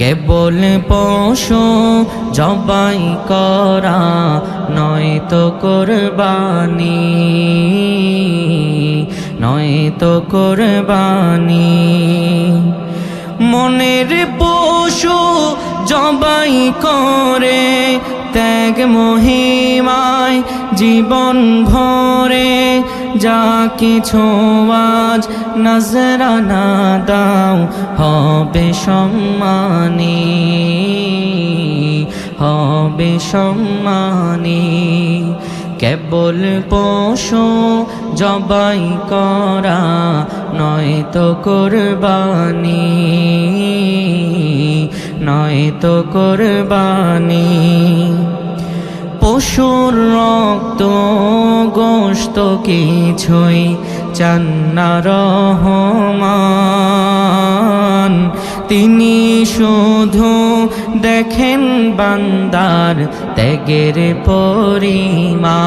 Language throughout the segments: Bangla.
কেবল পশু জবাই করা নয়তো কুরবানি, নয়তো কুরবানি। মনের পশু জবাই করে ত্যাগ মহিমায় জীবন ভরে, যা কিছু আজ নজরানা দাও হবে সম্মানী, হবে সম্মানী। কেবল পশু জবাই করা নয়তো কুরবানি, নয়তো কুরবানি। পশুর রক্ত গোশত কিছুই চান না রহমান, তিনি শুধু দেখেন বান্দার ত্যাগের পরিমাণ।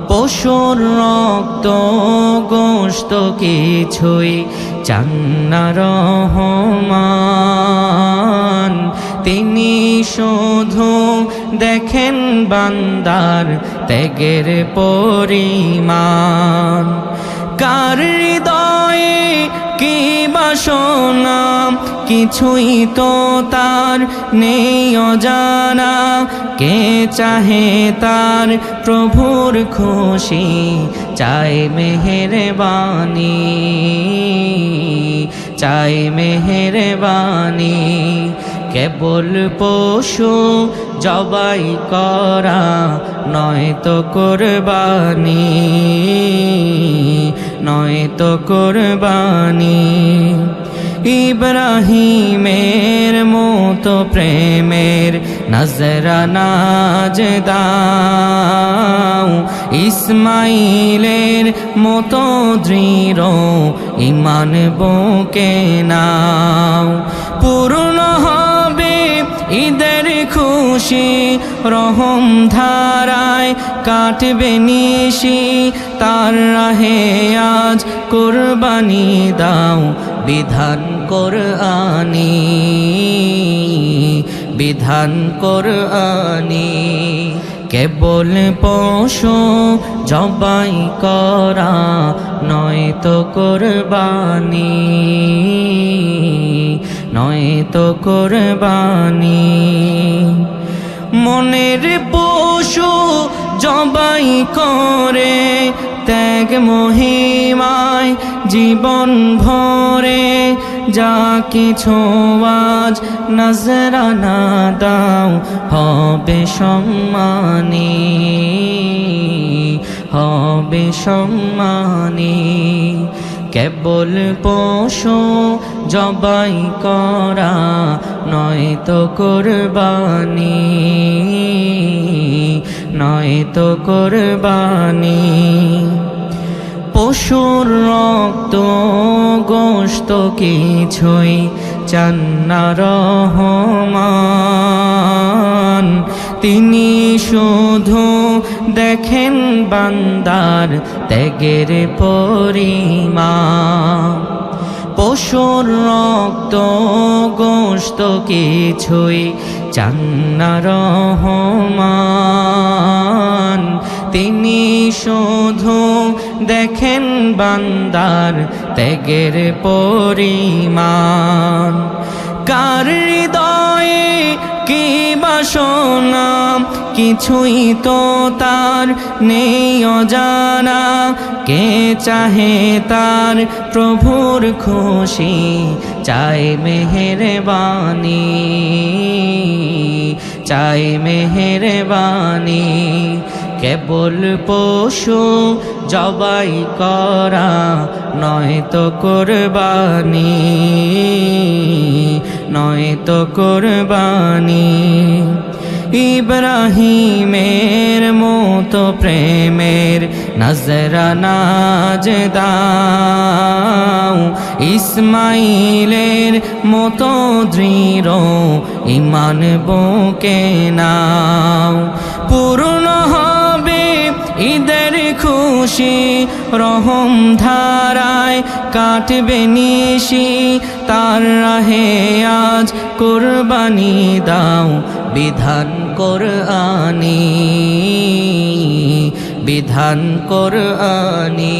পশুর রক্ত গোশত কিছুই চান না রহমান, তিনি শুধু দেখেন বান্দার ত্যাগের পরিমাণ। কার হৃদয়ে কি বাসনা কিছুই তো তার নেই অজানা, কে চাহে তার প্রভুর খুশি চায় মেহেরবানি, চায় মেহেরবানি। কেবল পশু জবাই করা নয়তো কুরবানি, নয়তো কুরবানি। ইব্রাহিমের মতো প্রেমের নজরানা দাও, ইসমাইলের মতো দৃঢ় ঈমান বুকে নাও। পূর্ণ হবে ঈদের খুশি রহম ধারায় কাটবে নিশি, তার রাহে আজ কুরবানি দাও বিধান কোরআনি, বিধান কোরআনি। কেবল পশু জবাই করা নয়তো কুরবানি, নয়তো কুরবানি। মনের পশু জবাই করে ত্যাগ মহিমায় জীবন ভরে, যা কিছু আজ নজরানা দাও হবে সম্মানী, হবে সম্মানী। কেবল পশু জবাই করা নয়তো কুরবানি, নয়তো কুরবানি। পশুর রক্ত গোশত কিছুই চান না রহমান, তিনি শুধু দেখেন বান্দার ত্যাগের পরিমাণ। পশুর রক্ত গোশত কিছুই চান না রহমান, তিনি শুধু দেখেন বান্দার ত্যাগের পরিমাণ। কার হৃদয়ে কি বাসনা কিছুই তো তার নেই অজানা, কে চাহে তার প্রভুর খুশি চায় মেহেরবানি, চায় মেহেরবানি। কেবল পশু জবাই করা নয়তো কুরবানি, নয়তো কুরবানি। ইব্রাহিমের মতো প্রেমের নজরানা দাও, ইসমাইলের মতো দৃঢ় ঈমান বুকে নাও। পূর্ণ হবে ঈদের খুশি রহম ধারায় কাটবে নিশি, তার রাহে আজ কুরবানি দাও বিধান কোরআনী, বিধান কোরআনী।